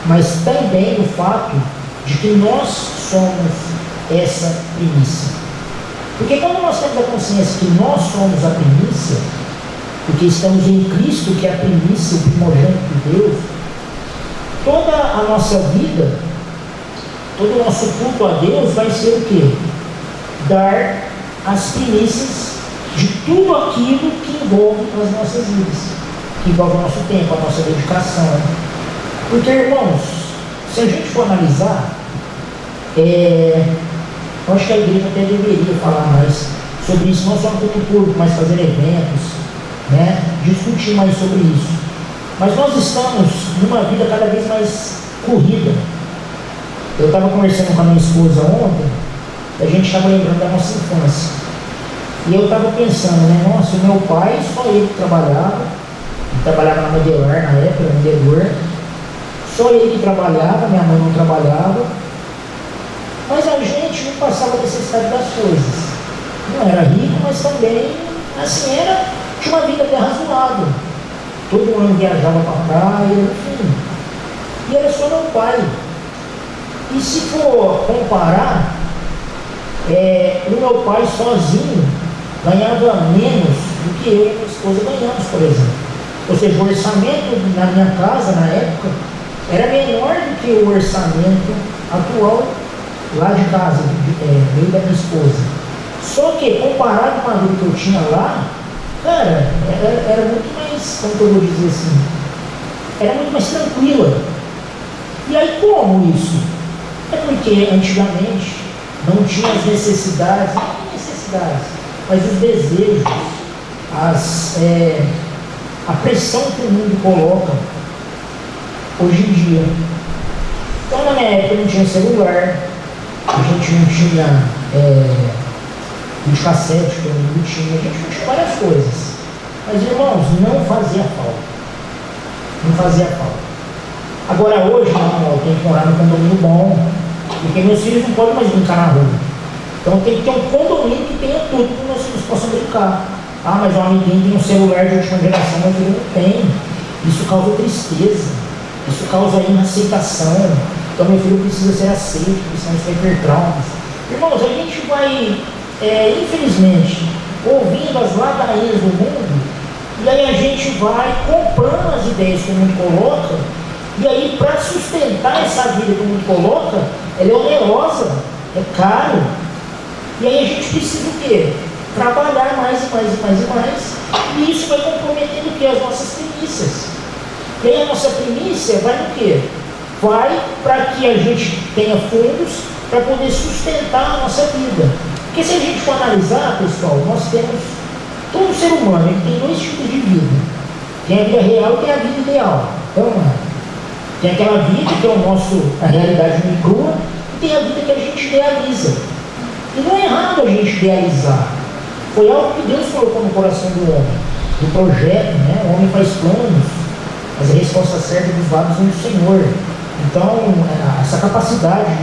mas também o fato de que nós somos essa primícia. Porque quando nós temos a consciência que nós somos a primícia, porque estamos em Cristo, que é a primícia, o primogênito de Deus, toda a nossa vida, todo o nosso culto a Deus vai ser o quê? Dar as primícias de tudo aquilo que envolve as nossas vidas, que envolve o nosso tempo, a nossa dedicação. Porque, irmãos, se a gente for analisar, eu acho que a igreja até deveria falar mais sobre isso, não só no culto público, mas fazer eventos, né? Discutir mais sobre isso. Mas nós estamos numa vida cada vez mais corrida. Eu estava conversando com a minha esposa ontem, e a gente estava lembrando da nossa infância. E eu estava pensando, né? Nossa, o meu pai, só ele que trabalhava na Modelar na época, vendedor. Só ele que trabalhava, minha mãe não trabalhava. Mas a gente não passava necessidade das coisas. Não era rico, mas também, assim, tinha uma vida até razoável. Todo ano viajava para praia, enfim. E era só meu pai. E se for comparar, o meu pai sozinho ganhava menos do que eu e minha esposa ganhamos, por exemplo. Ou seja, o orçamento na minha casa, na época, era menor do que o orçamento atual lá de casa, meio da minha esposa. Só que, comparado com a vida que eu tinha lá, cara, era muito mais, como eu vou dizer assim, era muito mais tranquila. E aí, como isso? É porque antigamente não tinha as necessidades, mas os desejos, a pressão que o mundo coloca hoje em dia. Então, na minha época não tinha celular, a gente não tinha videocassete, que o mundo tinha, a gente não tinha várias coisas. Mas, irmãos, não fazia falta. Não fazia falta. Agora, hoje, não, eu tenho que morar num condomínio bom, porque meus filhos não podem mais brincar na rua. Então, tem que ter um condomínio que tenha tudo para que meus filhos possam brincar. Ah, mas o amiguinho tem um celular de última geração, meu filho não tem. Isso causa tristeza, isso causa inaceitação. Então, meu filho precisa ser aceito, porque senão isso vai ter traumas. Irmãos, a gente vai, infelizmente, ouvindo as ladainhas do mundo, e aí a gente vai comprando as ideias que o mundo coloca, e aí, para sustentar essa vida que o mundo coloca, ela é onerosa, é caro. E aí a gente precisa o quê? Trabalhar mais e mais e mais e mais. E isso vai comprometendo o quê? As nossas primícias. E aí a nossa primícia vai no quê? Vai para que a gente tenha fundos para poder sustentar a nossa vida. Porque se a gente for analisar, pessoal, nós temos, todo ser humano, ele tem dois tipos de vida. Tem a vida real e tem a vida ideal. Então, tem aquela vida que é a realidade nua e crua, e tem a vida que a gente idealiza. E não é errado a gente idealizar. Foi algo que Deus colocou no coração do homem, do projeto, né? O homem faz planos, mas a resposta certa dos lábios vem do Senhor. Então, essa capacidade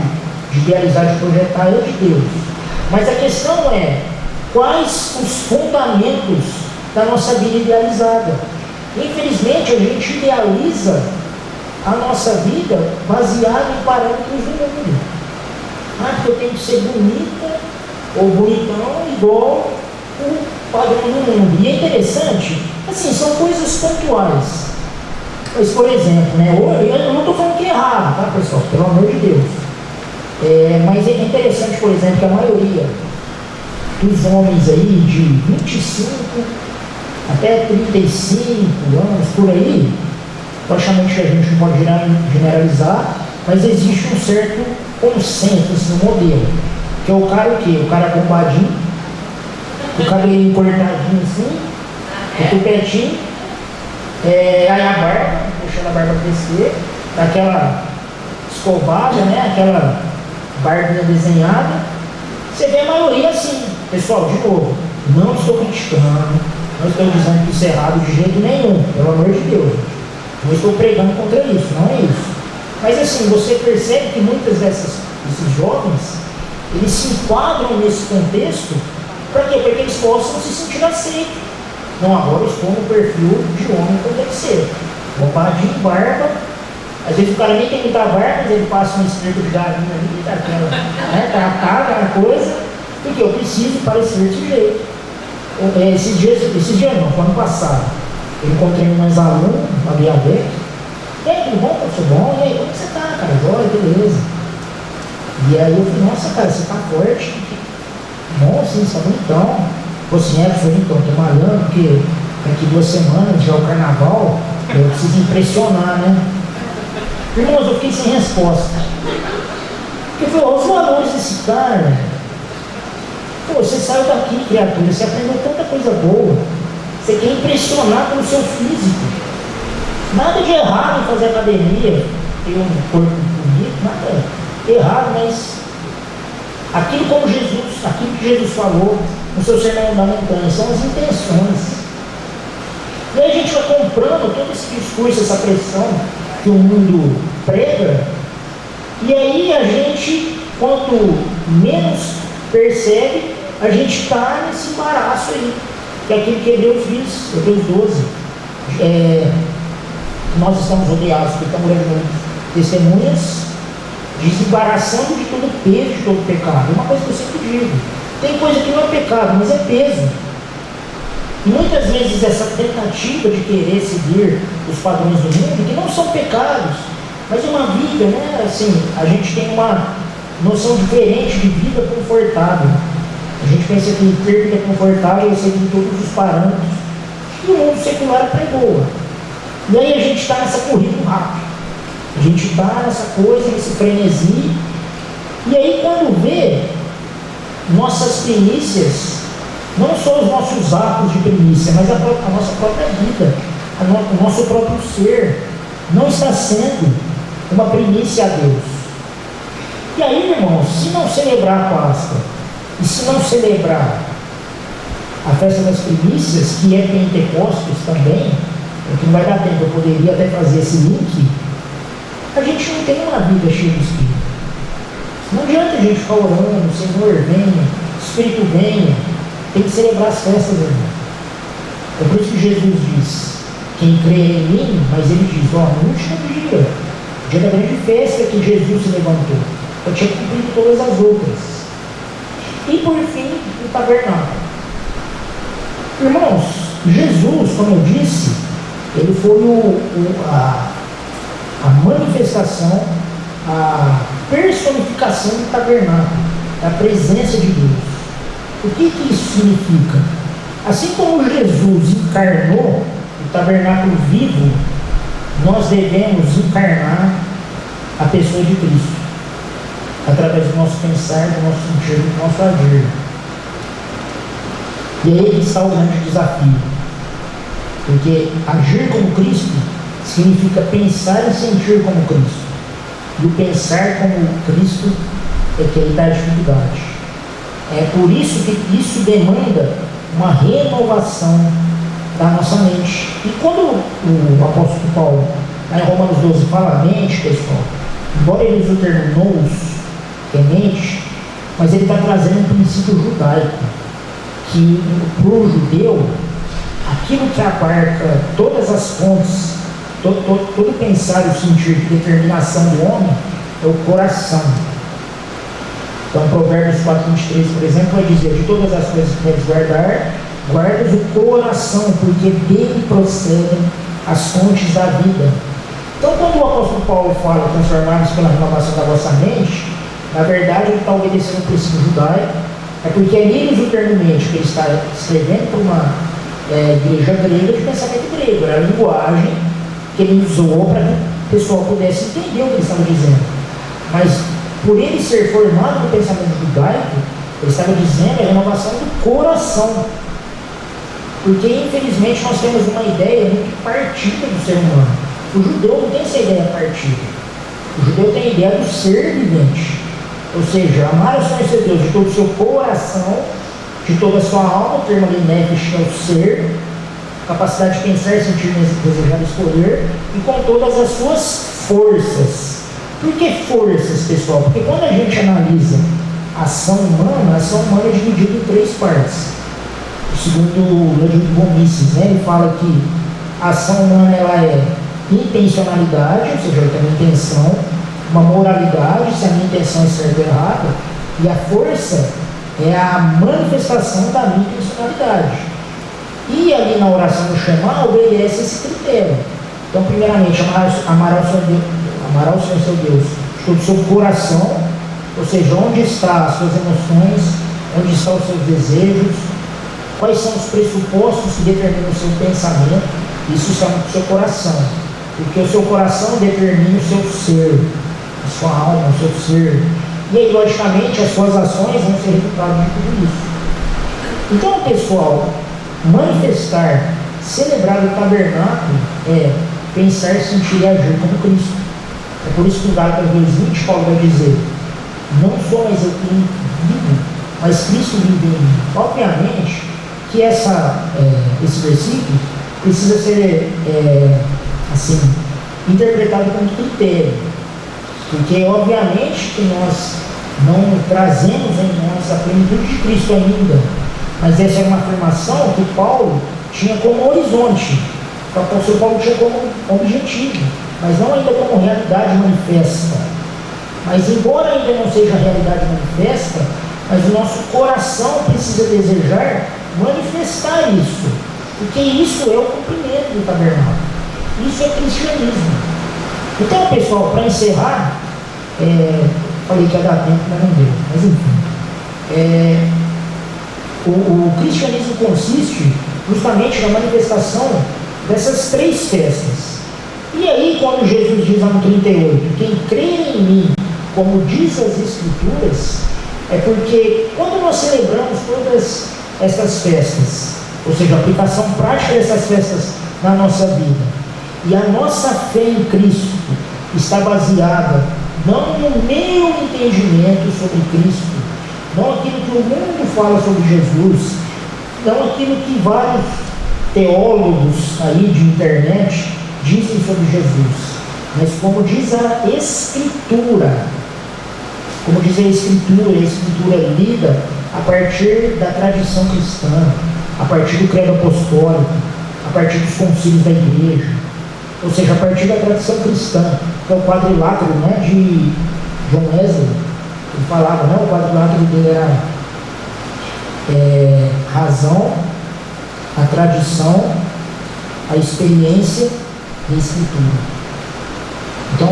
de idealizar, de projetar é de Deus. Mas a questão é, quais os fundamentos da nossa vida idealizada? Infelizmente, a gente idealiza a nossa vida baseada em parâmetros do mundo. Porque eu tenho que ser bonita ou bonitão igual o padrão do mundo. E é interessante, assim, são coisas pontuais. Mas, por exemplo, né, eu não estou falando que é errado, tá, pessoal? Pelo amor de Deus. Mas é interessante, por exemplo, que a maioria dos homens aí de 25 até 35 anos, por aí, praticamente a gente não pode generalizar, mas existe um certo consenso assim, no modelo. Que é o cara o quê? O cara bombadinho, o cabelo cortadinho assim, o tupetinho, aí a barba, deixando a barba crescer, aquela escovada, né? Aquela barbinha desenhada. Você vê a maioria assim. Pessoal, de novo, não estou criticando, não estou dizendo que isso é errado de jeito nenhum, pelo amor de Deus. Não estou pregando contra isso, não é isso. Mas assim, você percebe que muitos desses jovens, eles se enquadram nesse contexto, para quê? Para que eles possam se sentir aceitos. Não, agora eu estou no perfil de homem como deve ser. Bombadinho, barba. Às vezes o cara nem tem muita barba, mas ele passa um esterco de galinha ali, tratada, aquela coisa, porque eu preciso parecer desse jeito. Esses dias não, no ano passado, eu encontrei um ex-aluno, uma Biabeck. E aí, tudo bom, professor? Bom, e aí, como você tá, cara? Joia, beleza. E aí eu falei, nossa, cara, você tá forte. Bom, assim, você tá bonitão. Você professor, então, tô malhando, porque daqui 2 semanas já é o carnaval, eu preciso impressionar, né? Irmãos, eu fiquei sem resposta. Porque eu falei, os valores desse cara, pô, você saiu daqui, criatura, você aprendeu tanta coisa boa, você quer impressionar pelo seu físico. Nada de errado em fazer academia, ter um corpo bonito, nada errado, mas aquilo que Jesus falou no seu sermão da montanha, são as intenções. E aí a gente vai comprando todo esse discurso, essa pressão que o mundo prega, e aí a gente, quanto menos percebe, a gente está nesse embaraço aí, que é aquilo que Hebreus diz, Hebreus 12. Nós estamos rodeados por tão grande número de testemunhas, desembaraçando de todo peso, de todo pecado. É uma coisa que eu sempre digo, tem coisa que não é pecado, mas é peso. E muitas vezes essa tentativa de querer seguir os padrões do mundo, que não são pecados, mas uma vida, né? Assim, a gente tem uma noção diferente de vida confortável. A gente pensa que ter vida confortável é seguir todos os parâmetros que o mundo secular pregou. E aí a gente está nessa corrida rápida. A gente está nessa coisa, nesse frenesi. E aí quando vê nossas primícias, não só os nossos atos de primícia, mas a nossa própria vida, o nosso próprio ser, não está sendo uma primícia a Deus. E aí, irmãos, se não celebrar a Páscoa, e se não celebrar a festa das primícias, que é Pentecostes também, porque não vai dar tempo, eu poderia até fazer esse link, a gente não tem uma vida cheia de Espírito. Não adianta a gente ficar orando, Senhor, venha, Espírito venha, tem que celebrar as festas, irmão. É por isso que Jesus diz, quem crê em mim, mas ele diz, no último dia da grande festa que Jesus se levantou, eu tinha cumprido todas as outras. E por fim, o tabernáculo. Irmãos, Jesus, como eu disse, ele foi a manifestação, a personificação do tabernáculo, da presença de Deus. O que isso significa? Assim como Jesus encarnou o tabernáculo vivo, nós devemos encarnar a pessoa de Cristo, através do nosso pensar, do nosso sentir, do nosso agir. E aí que está o grande desafio, porque agir como Cristo significa pensar e sentir como Cristo, e o pensar como Cristo é que ele dá a dificuldade. É por isso que isso demanda uma renovação da nossa mente. E quando o apóstolo Paulo, lá em Romanos 12, fala mente, pessoal, embora ele use o termo nous, que é mente, mas ele está trazendo um princípio judaico, que para o judeu, aquilo que abarca todas as fontes, todo pensar e o sentir de determinação do homem, é o coração. Então, Provérbios 4:23, por exemplo, vai dizer: de todas as coisas que deves guardar, guardas o coração, porque dele procedem as fontes da vida. Então, quando o apóstolo Paulo fala transformados pela renovação da vossa mente, na verdade ele está obedecendo o princípio judaico, é porque ali ele usa o termo mente, que ele está escrevendo para uma igreja grega de pensamento grego, era a linguagem que ele usou para que o pessoal pudesse entender o que ele estava dizendo. Mas, por ele ser formado no pensamento judaico, ele estava dizendo a renovação do coração. Porque, infelizmente, nós temos uma ideia muito partida do ser humano. O judeu não tem essa ideia partida. O judeu tem a ideia do ser vivente. Ou seja, amar o Senhor seu Deus de todo o seu coração, de toda a sua alma, o termo ali nefesh é o ser, capacidade de pensar, sentir, desejar, escolher, e com todas as suas forças. Por que forças, pessoal? Porque quando a gente analisa a ação humana é dividida em três partes. Segundo Ludwig von Mises, ele fala que a ação humana ela é intencionalidade, ou seja, eu tenho uma intenção, uma moralidade, se a minha intenção é certa ou errada, e a força é a manifestação da minha intencionalidade. E ali na oração do Shema obedece esse critério. Então, primeiramente, amar ao Senhor seu Deus de todo o seu coração, ou seja, onde estão as suas emoções, onde estão os seus desejos, quais são os pressupostos que determinam o seu pensamento. Isso está no seu coração, porque o seu coração determina o seu ser, a sua alma, o seu ser. E aí, logicamente, as suas ações vão ser resultado de tudo isso. Então, pessoal, manifestar, celebrar o tabernáculo é pensar, sentir e agir como Cristo. É por isso que em Gálatas 2:20 Paulo vai dizer: não sou mais eu que vivo, mas Cristo vive em mim. Obviamente que esse versículo precisa ser interpretado como critério, porque obviamente que nós não trazemos em nós a plenitude de Cristo ainda, mas essa é uma afirmação que Paulo tinha como horizonte, o apóstolo Paulo tinha como objetivo, mas não ainda como realidade manifesta. Mas embora ainda não seja a realidade manifesta, mas o nosso coração precisa desejar manifestar isso, porque isso é o cumprimento do tabernáculo, isso é cristianismo. Então, pessoal, para encerrar, falei que ia dar tempo, mas não deu, mas enfim, o cristianismo consiste justamente na manifestação dessas três festas. E aí, quando Jesus diz lá no 38, quem crê em mim, como diz as Escrituras, é porque quando nós celebramos todas essas festas, ou seja, a aplicação prática dessas festas na nossa vida, e a nossa fé em Cristo está baseada não no meu entendimento sobre Cristo, não aquilo que o mundo fala sobre Jesus, não aquilo que vários teólogos aí de internet dizem sobre Jesus, mas como diz a Escritura, a Escritura lida a partir da tradição cristã, a partir do credo apostólico, a partir dos concílios da igreja, ou seja, a partir da tradição cristã, que é o quadrilátero, de John Wesley. Ele falava, o quadrilátero dele era razão, a tradição, a experiência e a Escritura. Então,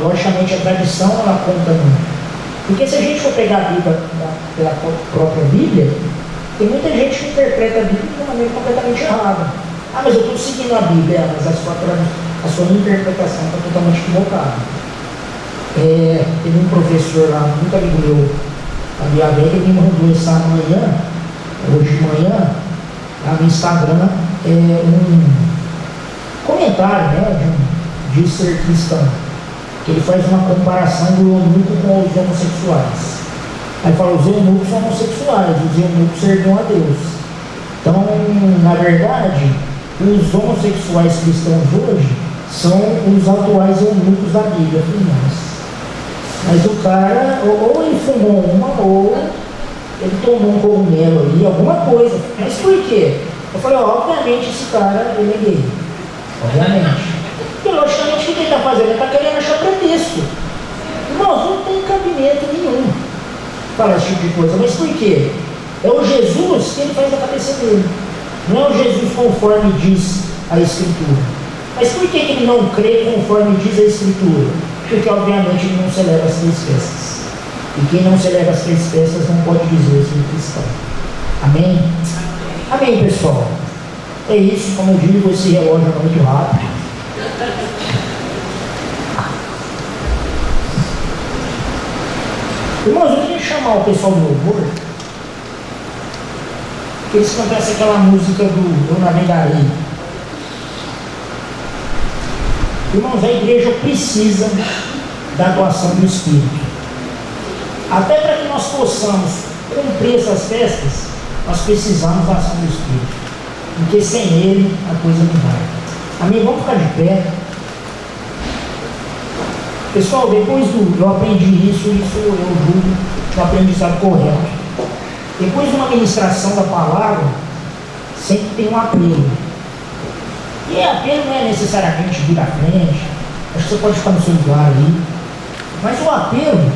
logicamente, a tradição ela conta muito. Porque se a gente for pegar a Bíblia pela própria Bíblia, tem muita gente que interpreta a Bíblia de uma maneira completamente errada. Ah, mas eu estou seguindo a Bíblia, mas a sua interpretação está totalmente equivocada. Teve um professor lá, muito amigo meu, a Biabeca, que me mandou essa manhã, hoje de manhã, lá no Instagram, um comentário, né, de ser cristão, que ele faz uma comparação do eunuco com os homossexuais. Aí fala, os eunucos são homossexuais, os eunucos servirão a Deus. Então, na verdade, os homossexuais cristãos hoje são os atuais eunucos da Bíblia, irmãos. Mas o cara, ou ele fumou uma, ou ele tomou um cogumelo ali, alguma coisa. Mas por quê? Eu falei, obviamente esse cara, ele é gay. Obviamente. E logicamente o que ele está fazendo? Ele está querendo achar pretexto. Irmãos, não tem cabimento nenhum falar esse tipo de coisa. Mas por quê? É o Jesus que ele faz a cabeça dele. Não é o Jesus conforme diz a Escritura. Mas por que ele não crê conforme diz a Escritura? Porque obviamente ele não celebra as 3 festas. E quem não celebra as 3 festas não pode dizer ser cristão. Amém? Amém, pessoal. É isso, como eu digo, esse relógio é muito rápido. Irmãos, eu queria chamar o pessoal do louvor, que eles cantassem aquela música do Eu Navegarei. Irmãos, a igreja precisa da atuação do Espírito. Até para que nós possamos cumprir essas festas, nós precisamos da ação do Espírito. Porque sem ele, a coisa não vai. Amém? Vamos ficar de pé. Pessoal, depois eu aprendi isso eu julgo o aprendizado correto. Depois de uma ministração da palavra, sempre tem um apelo. E apelo não é necessariamente vir à frente, acho que você pode ficar no seu lugar ali, mas o apelo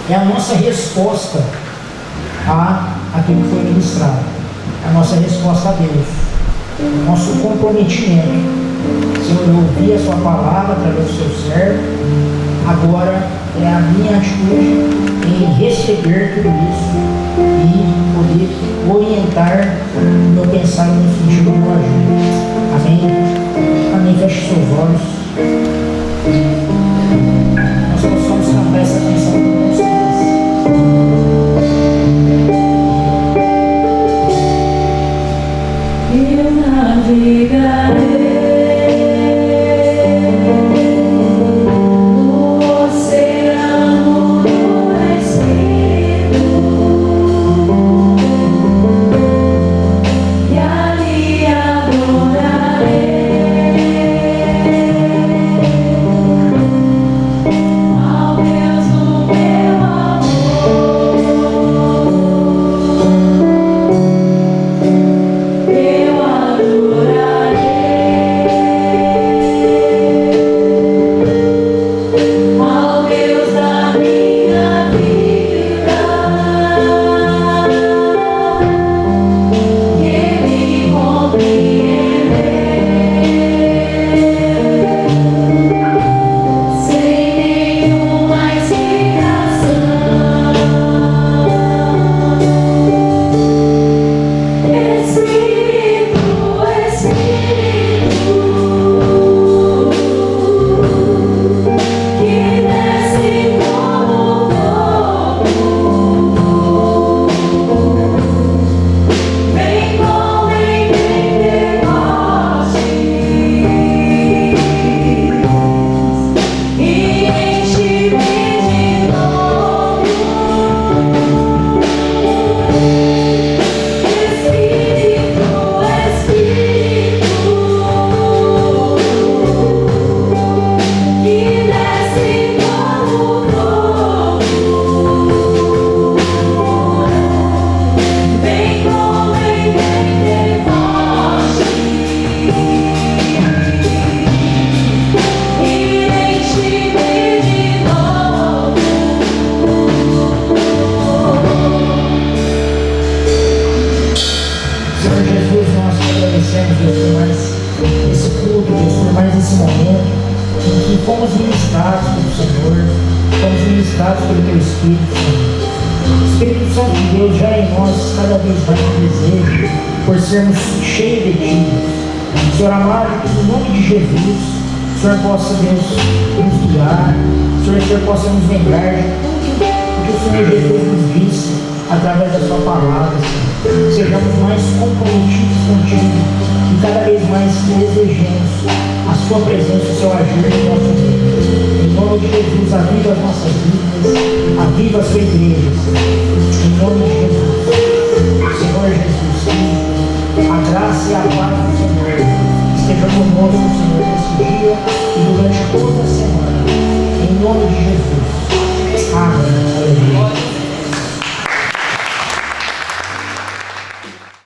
é a nossa resposta àquilo que foi ministrado, a nossa resposta a Deus, o nosso comprometimento. Senhor, eu ouvi a sua palavra através do seu servo, agora é a minha atitude em receber tudo isso e poder orientar o meu pensar no sentido do agir. Amém? Amém. Feche seus olhos. Nós possamos cantar essa canção com vocês. Eu navegarei. em que fomos ministrados pelo Senhor, fomos ministrados pelo Teu Espírito Santo. Espírito Santo de Deus, já em nós cada vez mais um desejo por sermos cheios de Ti. Senhor amado, que no nome de Jesus, o Senhor possa, Deus, nos guiar, o Senhor possa nos lembrar de tudo o que o Senhor Jesus nos disse através da Sua palavra, Senhor. Sejamos mais comprometidos contigo e cada vez mais desejemos a Sua presença, o Seu agir em nosso meio. Em nome de Jesus, aviva as nossas vidas, aviva a Sua igreja, Senhor. Em nome de Jesus, Senhor Jesus, a graça e a paz do Senhor esteja conosco, Senhor, nesse dia e durante toda a semana. Em nome de Jesus. Amém.